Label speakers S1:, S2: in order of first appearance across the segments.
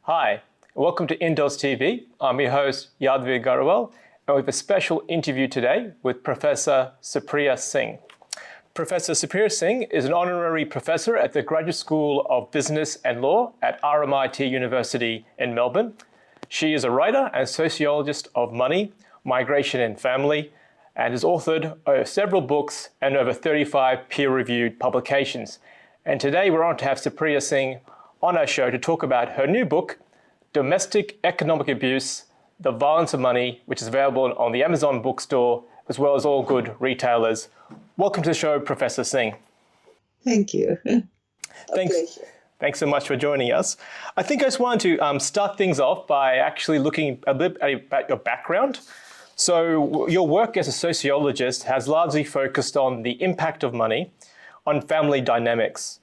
S1: Hi, welcome to Indoz TV. I'm your host, Yadvir Garawal, and we have a special interview today with Professor Supriya Singh. Professor Supriya Singh is an honorary professor at the Graduate School of Business and Law at RMIT University in Melbourne. She is a writer and sociologist of money, migration and family, and has authored several books and over 35 peer-reviewed publications. And today we're on to have Supriya Singh on our show to talk about her new book, Domestic Economic Abuse, The Violence of Money, which is available on the Amazon bookstore, as well as all good retailers. Welcome to the show, Professor Singh.
S2: Thank you.
S1: Thanks so much for joining us. I think I just wanted to start things off by actually looking a bit at your background. So your work as a sociologist has largely focused on the impact of money on family dynamics.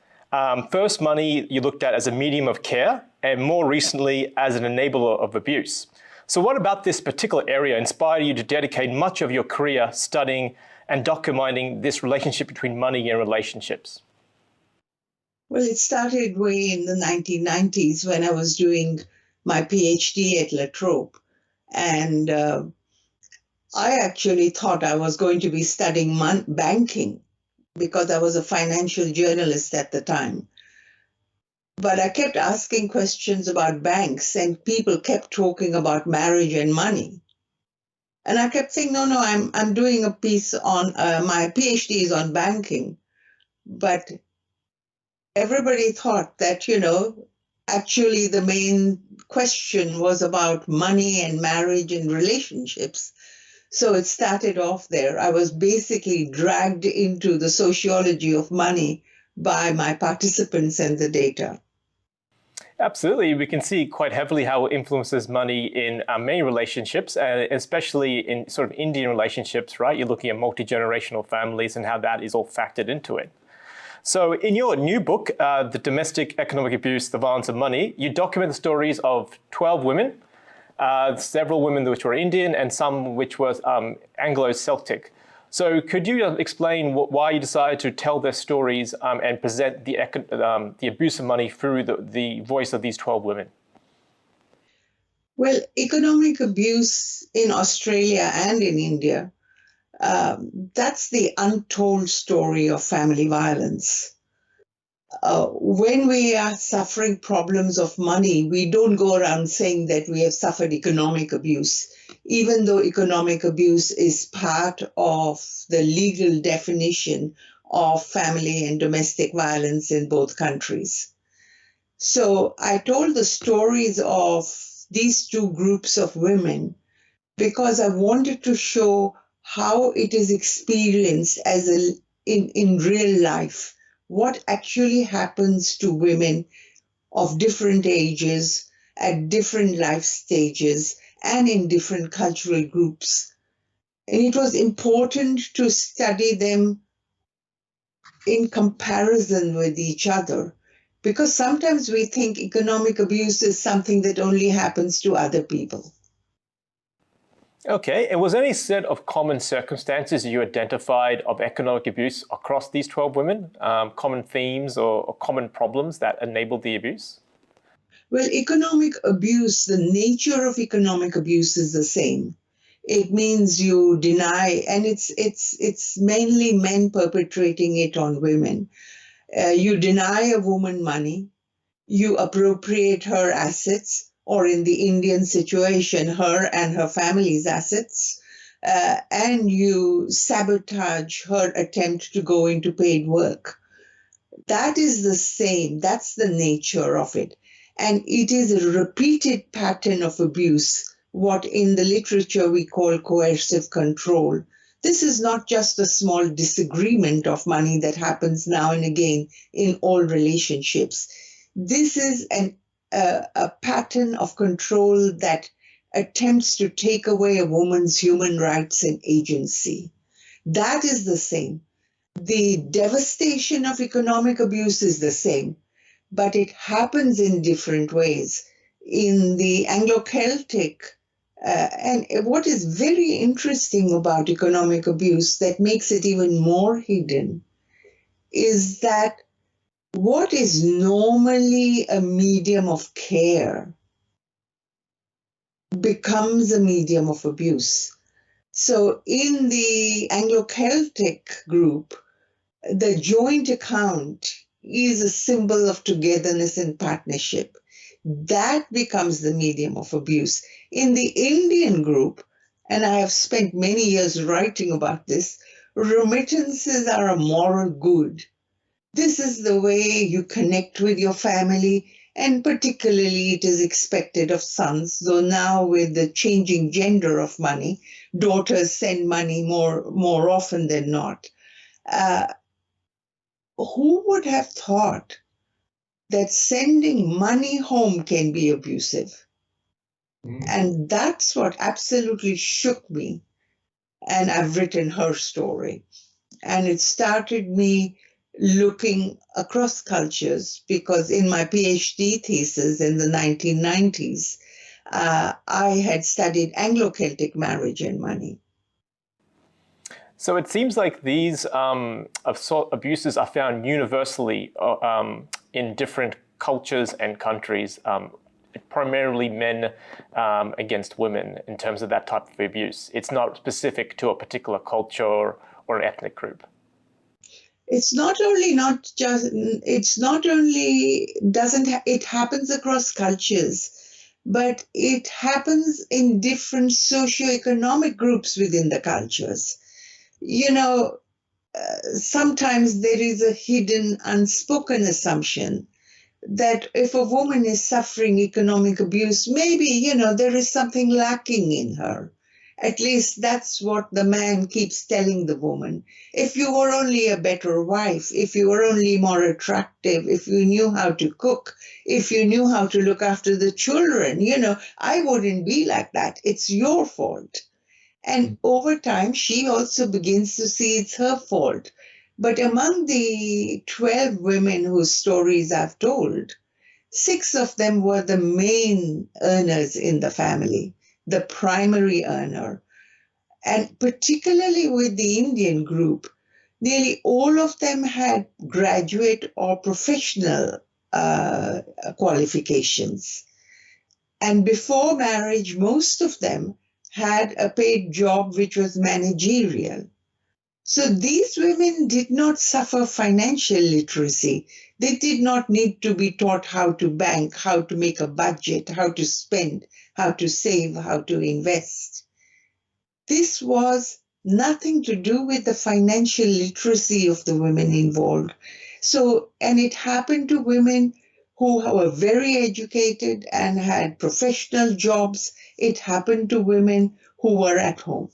S1: First, money you looked at as a medium of care, and more recently as an enabler of abuse. So what about this particular area inspired you to dedicate much of your career studying and documenting this relationship between money and relationships?
S2: Well, it started way in the 1990s when I was doing my PhD at La Trobe. And I actually thought I was going to be studying banking, because I was a financial journalist at the time. But I kept asking questions about banks, and people kept talking about marriage and money. And I kept saying, no, I'm doing a piece on, my PhD is on banking. But everybody thought that, actually the main question was about money and marriage and relationships. So it started off there. I was basically dragged into the sociology of money by my participants and the data.
S1: Absolutely. We can see quite heavily how it influences money in many relationships, especially in sort of Indian relationships, right? You're looking at multi-generational families and how that is all factored into it. So in your new book, The Domestic Economic Abuse, The Violence of Money, you document the stories of 12 women, several women which were Indian and some which were Anglo-Celtic. So could you explain why you decided to tell their stories and present the abuse of money through the voice of these 12 women?
S2: Well, economic abuse in Australia and in India, that's the untold story of family violence. When we are suffering problems of money, we don't go around saying that we have suffered economic abuse, even though economic abuse is part of the legal definition of family and domestic violence in both countries. So I told the stories of these two groups of women because I wanted to show how it is experienced in real life. What actually happens to women of different ages, at different life stages, and in different cultural groups. And it was important to study them in comparison with each other, because sometimes we think economic abuse is something that only happens to other people.
S1: Okay, and was there any set of common circumstances you identified of economic abuse across these 12 women? Common themes or common problems that enabled the abuse?
S2: Well, economic abuse, the nature of economic abuse is the same. It means you deny, and it's mainly men perpetrating it on women. You deny a woman money, you appropriate her assets, or in the Indian situation, her and her family's assets, and you sabotage her attempt to go into paid work. That is the same. That's the nature of it. And it is a repeated pattern of abuse, what in the literature we call coercive control. This is not just a small disagreement of money that happens now and again in all relationships. This is a pattern of control that attempts to take away a woman's human rights and agency. That is the same. The devastation of economic abuse is the same, but it happens in different ways. In the Anglo-Celtic, and what is very interesting about economic abuse that makes it even more hidden is that what is normally a medium of care becomes a medium of abuse. So in the Anglo-Celtic group, the joint account is a symbol of togetherness and partnership. That becomes the medium of abuse. In the Indian group, and I have spent many years writing about this, remittances are a moral good. This is the way you connect with your family, and particularly it is expected of sons, though now with the changing gender of money, daughters send money more often than not. Uh, who would have thought that sending money home can be abusive? And that's what absolutely shook me. And I've written her story. And it started me looking across cultures because in my PhD thesis in the 1990s, I had studied Anglo-Celtic marriage and money.
S1: So it seems like these assault abuses are found universally in different cultures and countries, primarily men against women in terms of that type of abuse. It's not specific to a particular culture or an ethnic group.
S2: It happens across cultures, but it happens in different socioeconomic groups within the cultures. You know, sometimes there is a hidden, unspoken assumption that if a woman is suffering economic abuse, maybe, there is something lacking in her. At least that's what the man keeps telling the woman. If you were only a better wife, if you were only more attractive, if you knew how to cook, if you knew how to look after the children, I wouldn't be like that. It's your fault. And over time, she also begins to see it's her fault. But among the 12 women whose stories I've told, 6 of them were the main earners in the family, the primary earner. And particularly with the Indian group, nearly all of them had graduate or professional qualifications. And before marriage, most of them had a paid job which was managerial. So these women did not suffer financial literacy. They did not need to be taught how to bank, how to make a budget, how to spend, how to save, how to invest. This was nothing to do with the financial literacy of the women involved. And it happened to women who were very educated and had professional jobs. It happened to women who were at home.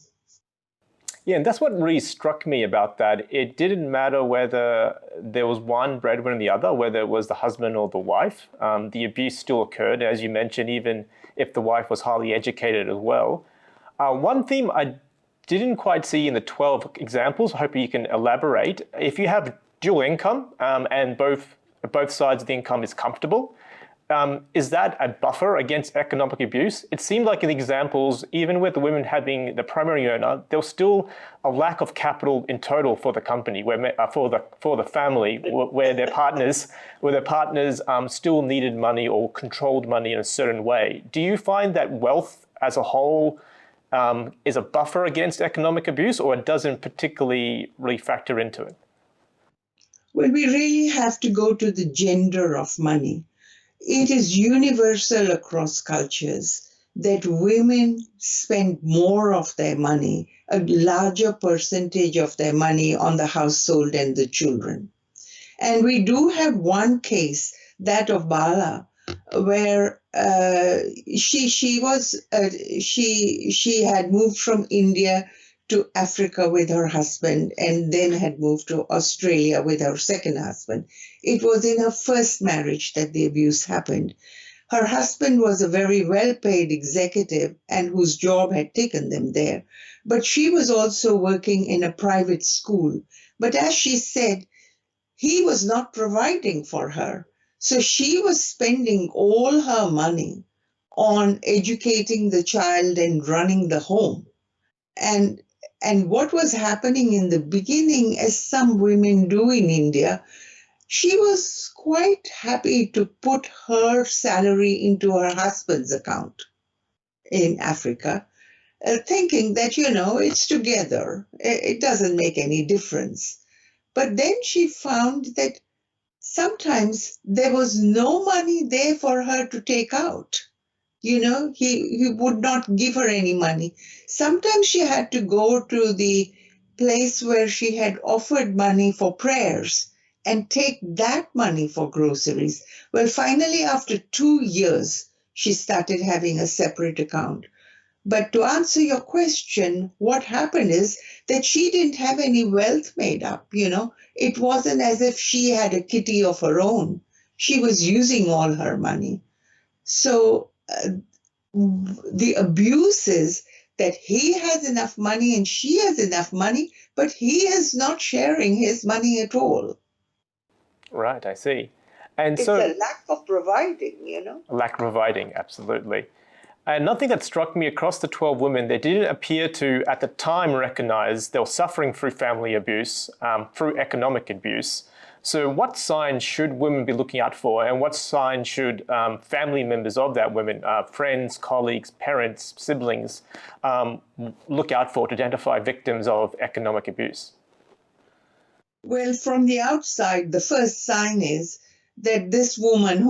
S1: Yeah, and that's what really struck me about that. It didn't matter whether there was one breadwinner or the other, whether it was the husband or the wife. The abuse still occurred, as you mentioned, even if the wife was highly educated as well. One theme I didn't quite see in the 12 examples, I hope you can elaborate. If you have dual income and both sides of the income is comfortable, is that a buffer against economic abuse? It seemed like in the examples, even with the women having the primary earner, there was still a lack of capital in total for the company, for the family, where their partners still needed money or controlled money in a certain way. Do you find that wealth as a whole is a buffer against economic abuse, or it doesn't particularly really factor into it?
S2: Well, we really have to go to the gender of money. It is universal across cultures that women spend more of their money, a larger percentage of their money on the household and the children. And we do have one case, that of Bala, where she had moved from India to Africa with her husband and then had moved to Australia with her second husband. It was in her first marriage that the abuse happened. Her husband was a very well-paid executive and whose job had taken them there. But she was also working in a private school. But as she said, he was not providing for her. So she was spending all her money on educating the child and running the home. And what was happening in the beginning, as some women do in India, she was quite happy to put her salary into her husband's account. in Africa, thinking that, it's together. It doesn't make any difference. But then she found that sometimes there was no money there for her to take out. He would not give her any money. Sometimes she had to go to the place where she had offered money for prayers and take that money for groceries. Well, finally, after 2 years, she started having a separate account. But to answer your question, what happened is that she didn't have any wealth made up, It wasn't as if she had a kitty of her own. She was using all her money. So the abuse is that he has enough money and she has enough money, but he is not sharing his money at all.
S1: Right, I see. And
S2: it's
S1: so
S2: a lack of providing,
S1: A lack of providing, absolutely. And nothing that struck me across the 12 women, they didn't appear to, at the time, recognize they were suffering through family abuse, through economic abuse. So what signs should women be looking out for, and what signs should family members of that women, friends, colleagues, parents, siblings, look out for to identify victims of economic abuse?
S2: Well, from the outside, the first sign is that this woman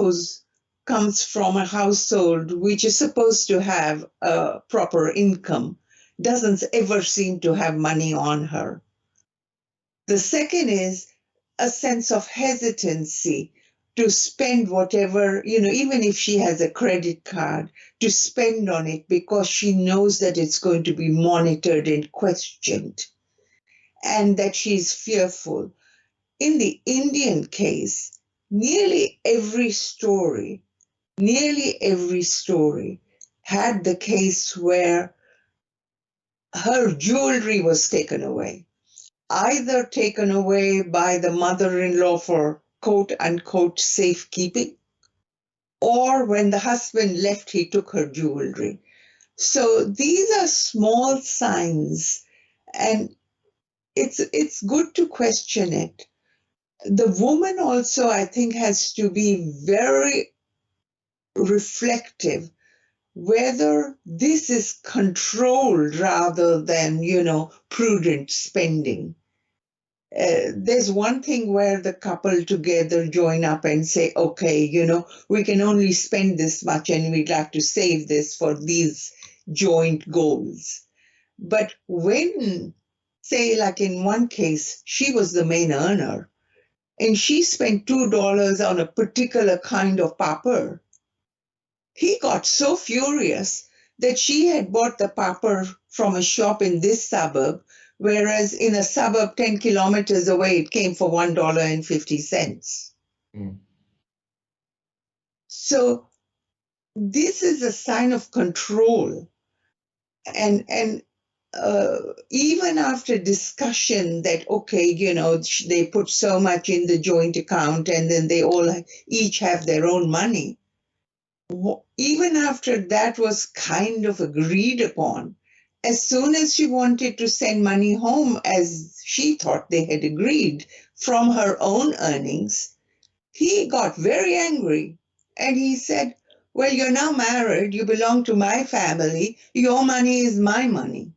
S2: comes from a household which is supposed to have a proper income doesn't ever seem to have money on her. The second is a sense of hesitancy to spend whatever, even if she has a credit card, to spend on it because she knows that it's going to be monitored and questioned, and that she's fearful. In the Indian case, nearly every story had the case where her jewelry was taken away, either taken away by the mother-in-law for quote unquote safekeeping, or when the husband left, he took her jewelry. So these are small signs, and it's good to question it. The woman also, I think, has to be very reflective whether this is controlled rather than, prudent spending. There's one thing where the couple together join up and say, okay, we can only spend this much and we'd like to save this for these joint goals. But when, say, like in one case, she was the main earner and she spent $2 on a particular kind of papad, he got so furious that she had bought the papad from a shop in this suburb, whereas in a suburb 10 kilometers away, it came for $1.50. Mm. So this is a sign of control. And even after discussion that, okay, they put so much in the joint account and then they all each have their own money. Even after that was kind of agreed upon, as soon as she wanted to send money home, as she thought they had agreed, from her own earnings, he got very angry and he said, well, you're now married, you belong to my family, your money is my money.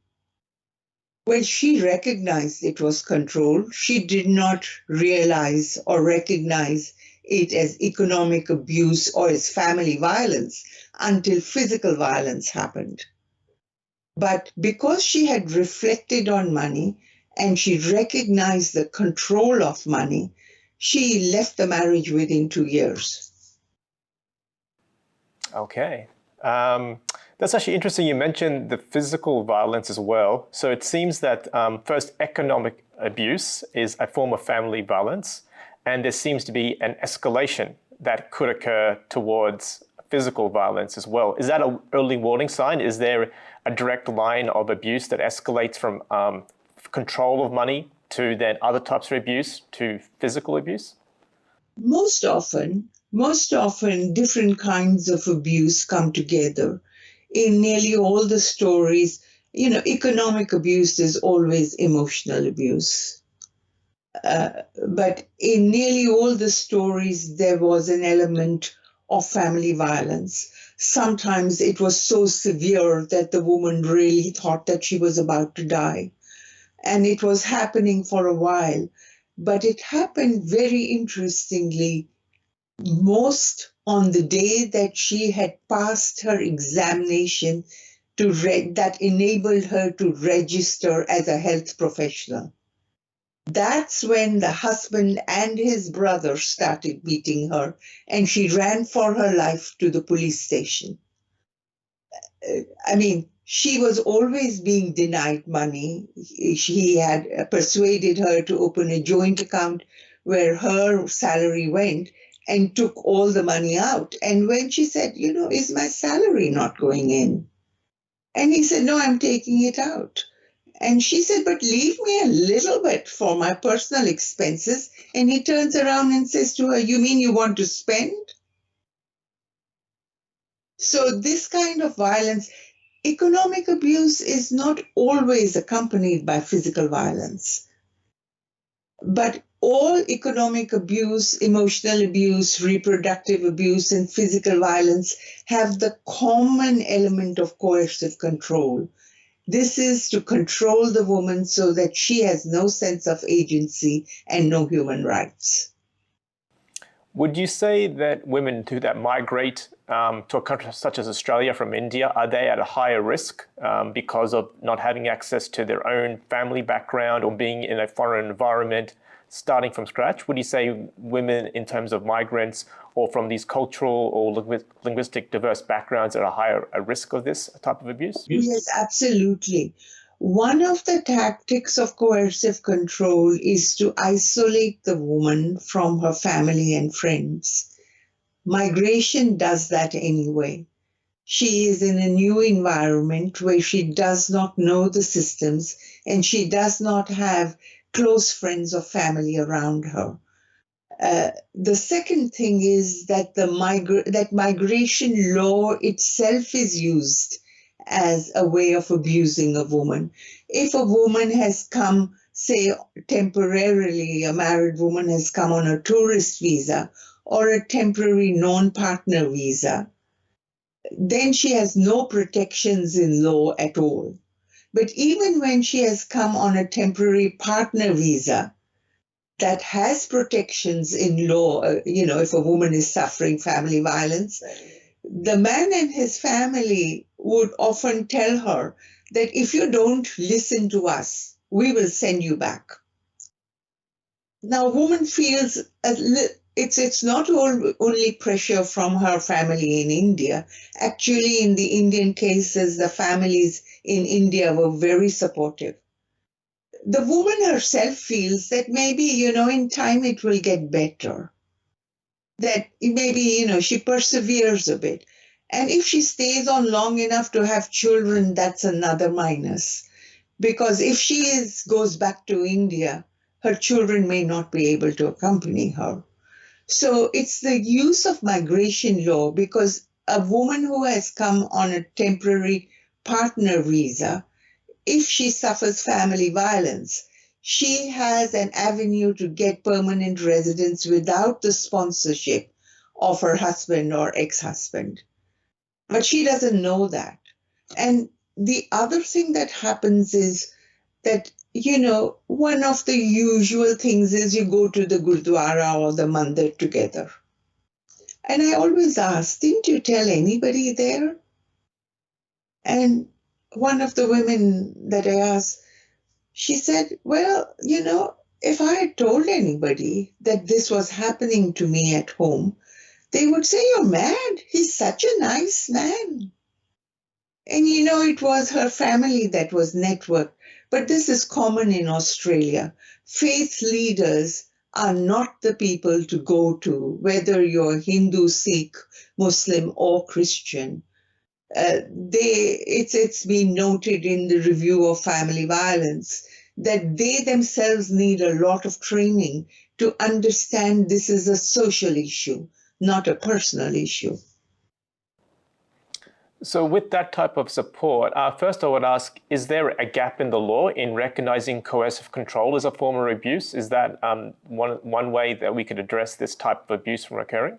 S2: Well, she recognized it was control. She did not realize or recognize it as economic abuse or as family violence until physical violence happened. But because she had reflected on money and she recognized the control of money, she left the marriage within 2 years.
S1: Okay. That's actually interesting. You mentioned the physical violence as well. So it seems that first, economic abuse is a form of family violence, and there seems to be an escalation that could occur towards physical violence as well. Is that an early warning sign? Is there a direct line of abuse that escalates from control of money to then other types of abuse to physical abuse?
S2: Most often, different kinds of abuse come together. In nearly all the stories, economic abuse is always emotional abuse. But in nearly all the stories, there was an element of family violence. Sometimes it was so severe that the woman really thought that she was about to die. And it was happening for a while. But it happened very interestingly, most on the day that she had passed her examination that enabled her to register as a health professional. That's when the husband and his brother started beating her, and she ran for her life to the police station. I mean, she was always being denied money. He had persuaded her to open a joint account where her salary went and took all the money out. And when she said, is my salary not going in? And he said, no, I'm taking it out. And she said, but leave me a little bit for my personal expenses. And he turns around and says to her, you mean you want to spend? So this kind of violence, economic abuse is not always accompanied by physical violence. But all economic abuse, emotional abuse, reproductive abuse, and physical violence have the common element of coercive control. This is to control the woman so that she has no sense of agency and no human rights.
S1: Would you say that women that migrate to a country such as Australia from India, are they at a higher risk because of not having access to their own family background or being in a foreign environment, starting from scratch? Would you say women in terms of migrants or from these cultural or linguistic diverse backgrounds are a higher risk of this type of abuse?
S2: Yes, absolutely. One of the tactics of coercive control is to isolate the woman from her family and friends. Migration does that anyway. She is in a new environment where she does not know the systems and she does not have close friends or family around her. The second thing is that that migration law itself is used as a way of abusing a woman. If a woman has come, say temporarily, a married woman has come on a tourist visa or a temporary non-partner visa, then she has no protections in law at all. But even when she has come on a temporary partner visa, that has protections in law, if a woman is suffering family violence, the man and his family would often tell her that if you don't listen to us, we will send you back. Now, a woman feels it's not only pressure from her family in India. Actually, in the Indian cases, the families in India were very supportive. The woman herself feels that maybe, in time it will get better. That maybe, she perseveres a bit. And if she stays on long enough to have children, that's another minus. Because if she goes back to India, her children may not be able to accompany her. So it's the use of migration law, because a woman who has come on a temporary partner visa, if she suffers family violence, she has an avenue to get permanent residence without the sponsorship of her husband or ex-husband. But she doesn't know that. And the other thing that happens is that, one of the usual things is you go to the Gurdwara or the mandir together. And I always ask, didn't you tell anybody there? And one of the women that I asked, she said, well, if I had told anybody that this was happening to me at home, they would say, you're mad. He's such a nice man. And it was her family that was networked. But this is common in Australia. Faith leaders are not the people to go to, whether you're Hindu, Sikh, Muslim, or Christian. It's been noted in the review of family violence that they themselves need a lot of training to understand this is a social issue, not a personal issue.
S1: So with that type of support, first I would ask, is there a gap in the law in recognizing coercive control as a form of abuse? Is that one way that we could address this type of abuse from occurring?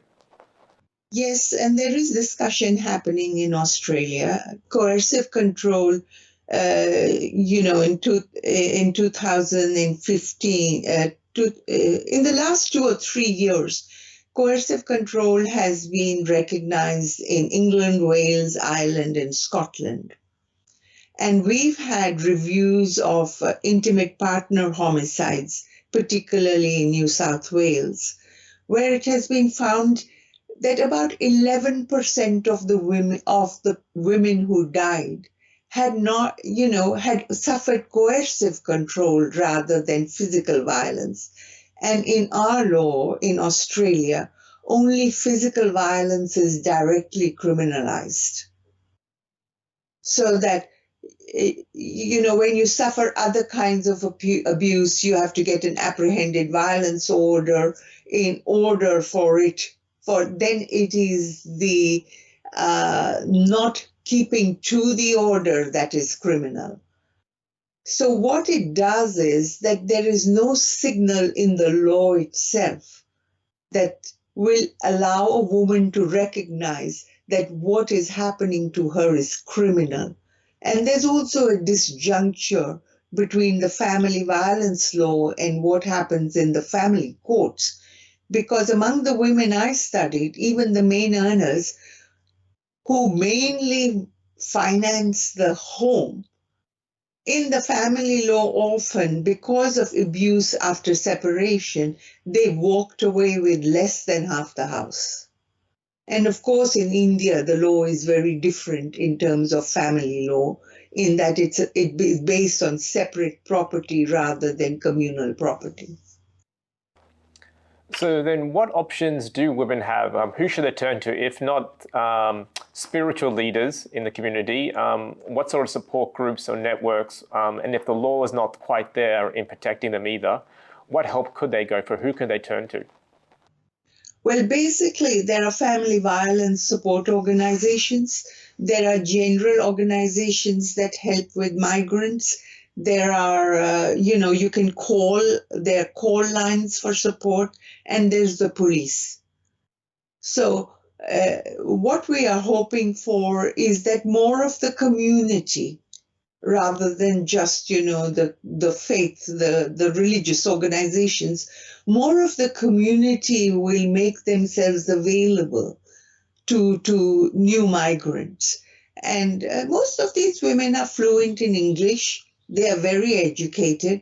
S2: Yes, and there is discussion happening in Australia. Coercive control, in 2015, in the last 2 or 3 years, coercive control has been recognized in England, Wales, Ireland, and Scotland. And we've had reviews of intimate partner homicides, particularly in New South Wales, where it has been found that about 11% of the women who died had not, had suffered coercive control rather than physical violence. And in our law in Australia, only physical violence is directly criminalized. So that, when you suffer other kinds of abuse, you have to get an apprehended violence order in order then it is the not keeping to the order that is criminal. So what it does is that there is no signal in the law itself that will allow a woman to recognize that what is happening to her is criminal. And there's also a disjuncture between the family violence law and what happens in the family courts. Because among the women I studied, even the main earners who mainly finance the home, in the family law, often because of abuse after separation, they walked away with less than half the house. And of course, in India, the law is very different in terms of family law, in that it is based on separate property rather than communal property.
S1: So then what options do women have? Who should they turn to if not spiritual leaders in the community? What sort of support groups or networks? And if the law is not quite there in protecting them either, what help could they go for? Who can they turn to?
S2: Well, basically, there are family violence support organizations. There are general organizations that help with migrants. There are, you can there are call lines for support, and there's the police. So, what we are hoping for is that more of the community, rather than just, the faith, the religious organizations, more of the community will make themselves available to new migrants. And most of these women are fluent in English. They are very educated.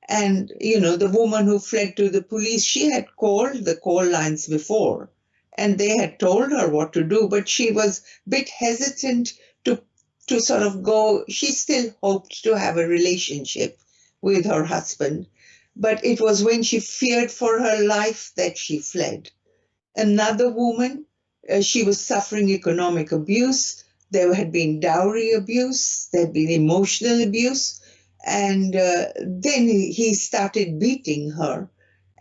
S2: And, the woman who fled to the police, she had called the call lines before, and they had told her what to do, but she was a bit hesitant to sort of go. She still hoped to have a relationship with her husband, but it was when she feared for her life that she fled. Another woman, she was suffering economic abuse. There had been dowry abuse, there had been emotional abuse, and then he started beating her.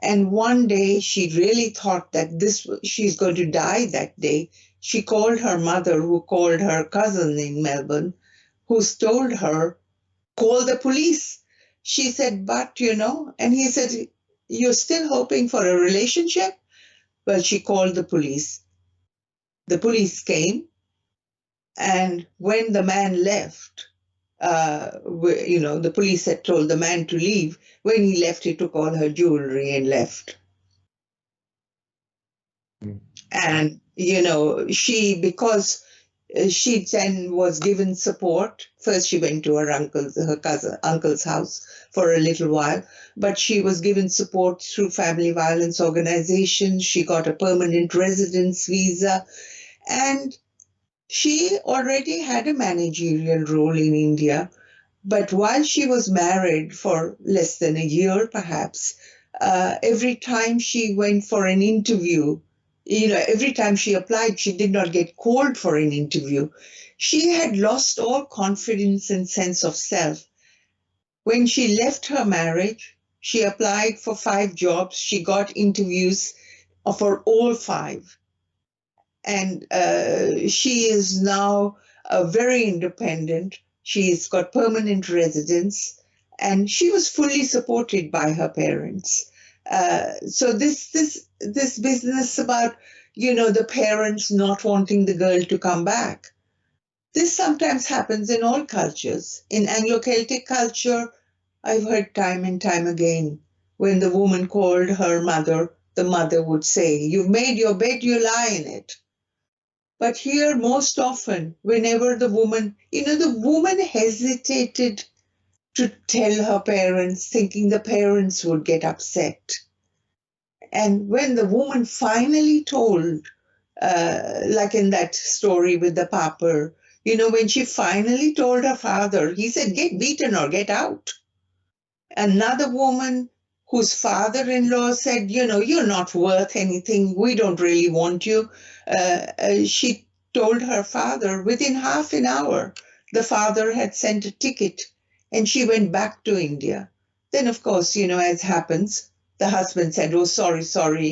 S2: And one day she really thought that she's going to die that day. She called her mother, who called her cousin in Melbourne, who told her, call the police. She said, but, and he said, you're still hoping for a relationship? Well, she called the police. The police came, and when the man left, the police had told the man to leave. When he left, he took all her jewelry and left. And, because she then was given support. First, she went to her uncle's house for a little while, but she was given support through family violence organizations. She got a permanent residence visa, and she already had a managerial role in India. But while she was married for less than a year, perhaps, every time she went for an interview, every time she applied, she did not get called for an interview. She had lost all confidence and sense of self. When she left her marriage, she applied for 5 jobs. She got interviews for all 5. And she is now very independent. She's got permanent residence, and she was fully supported by her parents. So this business about the parents not wanting the girl to come back. This sometimes happens in all cultures. In Anglo-Celtic culture, I've heard time and time again, when the woman called her mother, the mother would say, "You've made your bed, you lie in it." But here, most often, whenever the woman hesitated to tell her parents, thinking the parents would get upset. And when the woman finally told, like in that story with the pauper, when she finally told her father, he said, "Get beaten or get out." Another woman whose father-in-law said, "You're not worth anything. We don't really want you." She told her father within half an hour, the father had sent a ticket and she went back to India. Then, of course, as happens, the husband said, "Oh, sorry,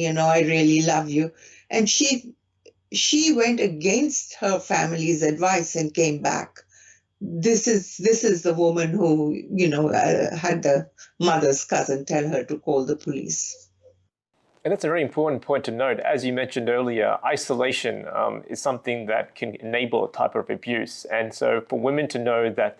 S2: I really love you." And she went against her family's advice and came back. This is the woman who, had the mother's cousin tell her to call the police.
S1: And that's a very important point to note. As you mentioned earlier, isolation is something that can enable a type of abuse. And so for women to know that,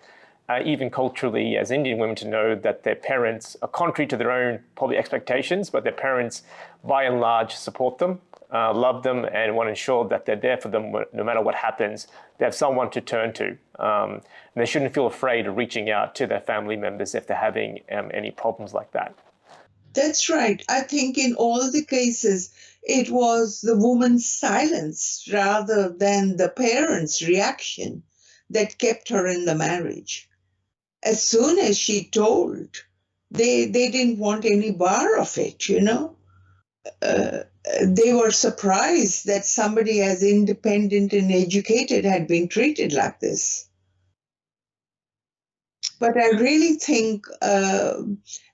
S1: even culturally, as Indian women to know that their parents are contrary to their own probably expectations, but their parents, by and large, support them, love them, and want to ensure that they're there for them no matter what happens. They have someone to turn to. And they shouldn't feel afraid of reaching out to their family members if they're having any problems like that.
S2: That's right. I think in all the cases, it was the woman's silence rather than the parents' reaction that kept her in the marriage. As soon as she told, they didn't want any bar of it, They were surprised that somebody as independent and educated had been treated like this. But I really think there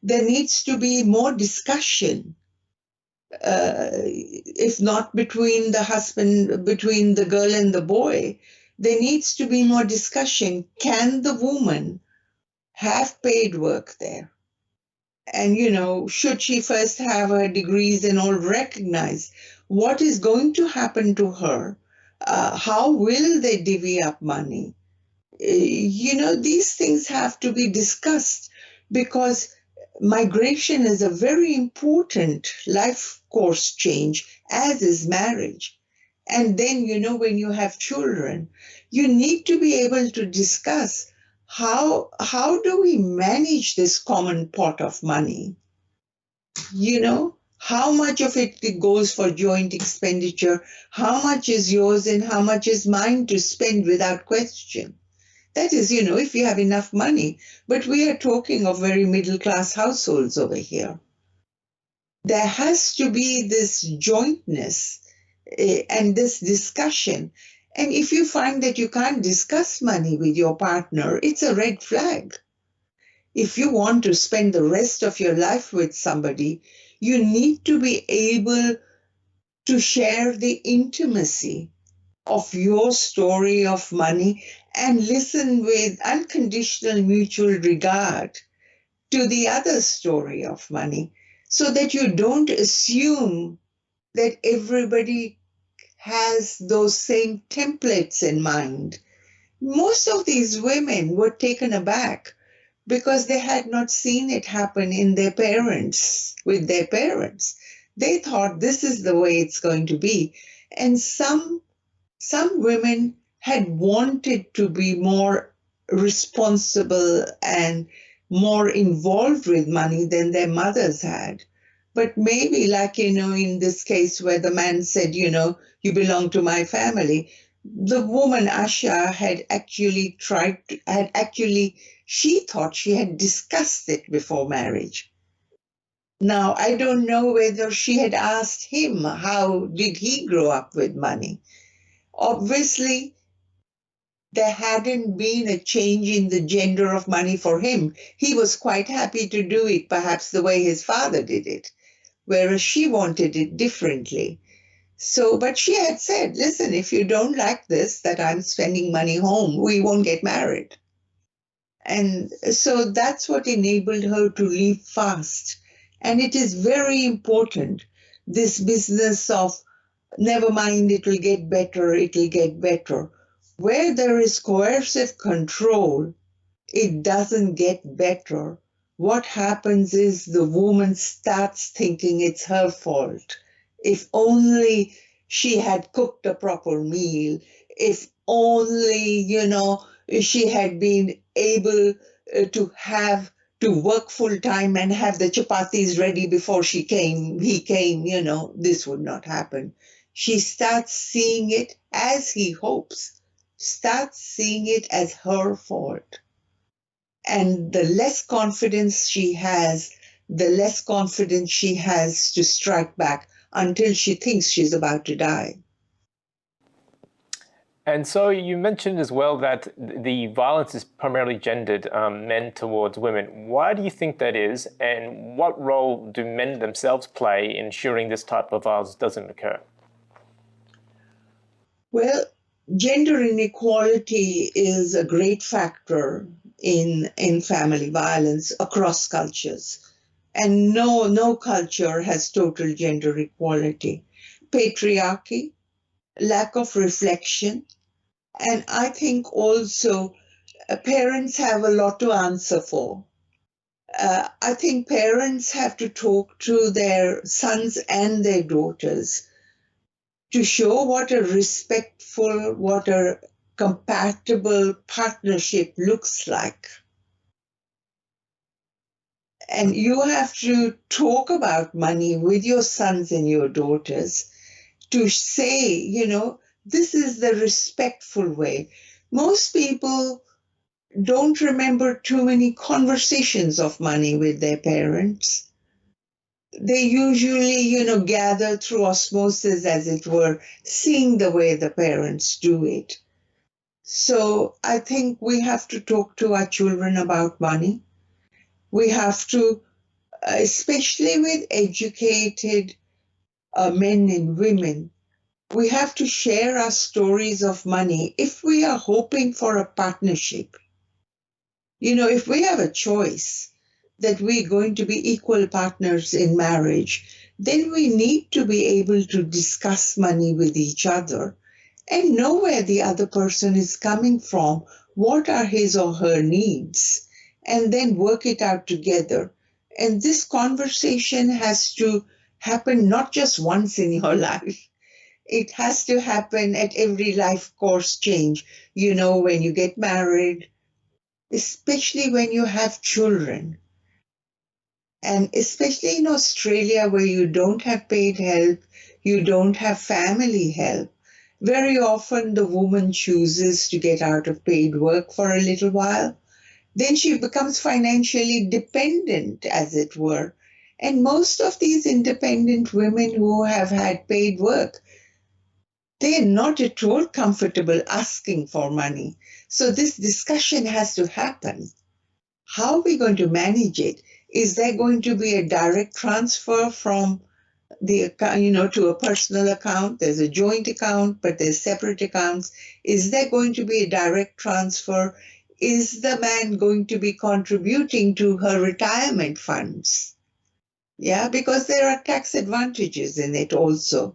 S2: needs to be more discussion, if not between the girl and the boy. There needs to be more discussion. Can the woman have paid work there? And, should she first have her degrees and all recognized? What is going to happen to her? How will they divvy up money? These things have to be discussed because migration is a very important life course change, as is marriage. And then, when you have children, you need to be able to discuss how do we manage this common pot of money? How much of it goes for joint expenditure? How much is yours and how much is mine to spend without question? That is, if you have enough money. But we are talking of very middle-class households over here. There has to be this jointness and this discussion. And if you find that you can't discuss money with your partner, it's a red flag. If you want to spend the rest of your life with somebody, you need to be able to share the intimacy of your story of money and listen with unconditional mutual regard to the other story of money, so that you don't assume that everybody has those same templates in mind. Most of these women were taken aback because they had not seen it happen with their parents. They thought this is the way it's going to be. And some women had wanted to be more responsible and more involved with money than their mothers had. But maybe, like, in this case where the man said, you belong to my family, the woman Asha she thought she had discussed it before marriage. Now, I don't know whether she had asked him, how did he grow up with money? Obviously, there hadn't been a change in the gender of money for him. He was quite happy to do it, perhaps the way his father did it, whereas she wanted it differently. So, but she had said, listen, if you don't like this, that I'm spending money home, we won't get married. And so that's what enabled her to leave fast. And it is very important, this business of never mind, it will get better, it will get better. Where there is coercive control, it doesn't get better. What happens is the woman starts thinking it's her fault. If only she had cooked a proper meal, if only, she had been able to have to work full time and have the chapatis ready before he came, this would not happen. She starts seeing it, as he hopes, starts seeing it as her fault. And the less confidence she has, the less confidence she has to strike back until she thinks she's about to die.
S1: And so you mentioned as well that the violence is primarily gendered, men towards women. Why do you think that is, and what role do men themselves play in ensuring this type of violence doesn't occur?
S2: Well, gender inequality is a great factor in family violence across cultures. And no culture has total gender equality. Patriarchy, lack of reflection, and I think also parents have a lot to answer for. I think parents have to talk to their sons and their daughters to show what a respectful, what a compatible partnership looks like. And you have to talk about money with your sons and your daughters to say, this is the respectful way. Most people don't remember too many conversations of money with their parents. They usually, gather through osmosis, as it were, seeing the way the parents do it. So I think we have to talk to our children about money. We have to, especially with educated men and women, we have to share our stories of money if we are hoping for a partnership. If we have a choice that we're going to be equal partners in marriage, then we need to be able to discuss money with each other and know where the other person is coming from, what are his or her needs, and then work it out together. And this conversation has to happen not just once in your life. It has to happen at every life course change, when you get married, especially when you have children. And especially in Australia, where you don't have paid help, you don't have family help. Very often the woman chooses to get out of paid work for a little while. Then she becomes financially dependent, as it were. And most of these independent women who have had paid work, they're not at all comfortable asking for money. So this discussion has to happen. How are we going to manage it? Is there going to be a direct transfer from the account, to a personal account? There's a joint account, but there's separate accounts. Is there going to be a direct transfer? Is the man going to be contributing to her retirement funds? Yeah, because there are tax advantages in it also.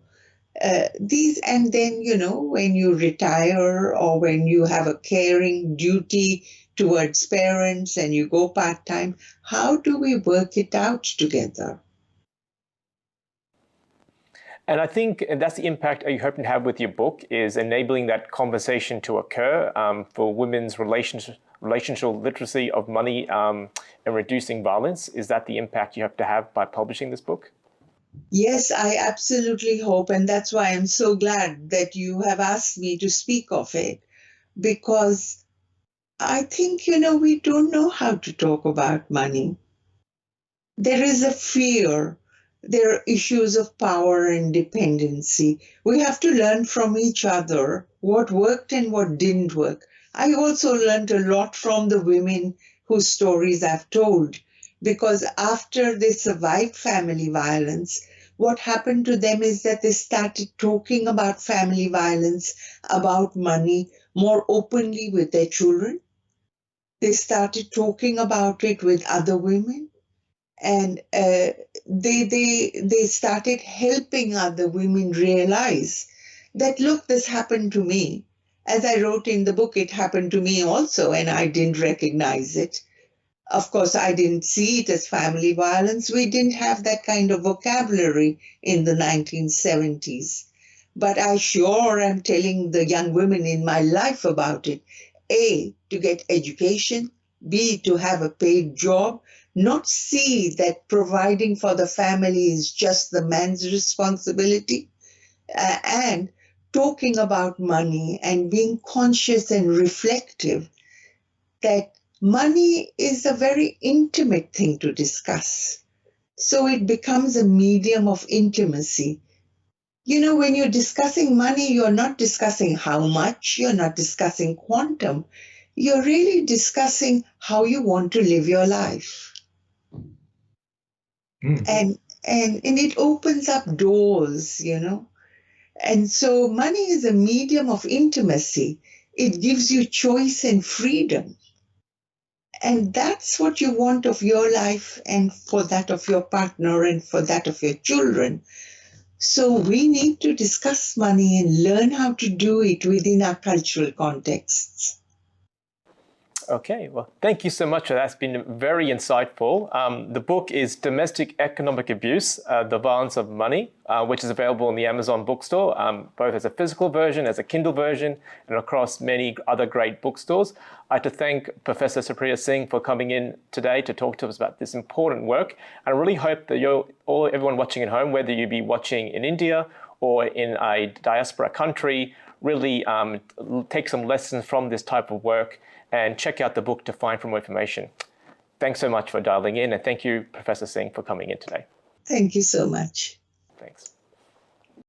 S2: And then, when you retire or when you have a caring duty towards parents and you go part-time, how do we work it out together?
S1: And I think that's the impact you hope to have with your book, is enabling that conversation to occur for women's relationship literacy of money and reducing violence. Is that the impact you hope to have by publishing this book?
S2: Yes, I absolutely hope. And that's why I'm so glad that you have asked me to speak of it, because I think, we don't know how to talk about money. There is a fear. There are issues of power and dependency. We have to learn from each other what worked and what didn't work. I also learned a lot from the women whose stories I've told, because after they survived family violence, what happened to them is that they started talking about family violence, about money, more openly with their children. They started talking about it with other women. And they started helping other women realize that, look, this happened to me. As I wrote in the book, it happened to me also, and I didn't recognize it. Of course, I didn't see it as family violence. We didn't have that kind of vocabulary in the 1970s. But I sure am telling the young women in my life about it. A, to get education. B, to have a paid job. Not see that providing for the family is just the man's responsibility. And talking about money and being conscious and reflective that money is a very intimate thing to discuss. So it becomes a medium of intimacy. You know, when you're discussing money, you're not discussing how much, you're not discussing quantum. You're really discussing how you want to live your life. And it opens up doors, you know. And so money is a medium of intimacy. It gives you choice and freedom. And that's what you want of your life and for that of your partner and for that of your children. So we need to discuss money and learn how to do it within our cultural contexts.
S1: Okay, well, thank you so much. That's been very insightful. The book is Domestic Economic Abuse, The Violence of Money, which is available in the Amazon bookstore, both as a physical version, as a Kindle version, and across many other great bookstores. I'd like to thank Professor Supriya Singh for coming in today to talk to us about this important work. I really hope that everyone watching at home, whether you be watching in India or in a diaspora country, really take some lessons from this type of work and check out the book to find more information. Thanks so much for dialing in, and thank you, Professor Singh, for coming in today.
S2: Thank you so much.
S1: Thanks.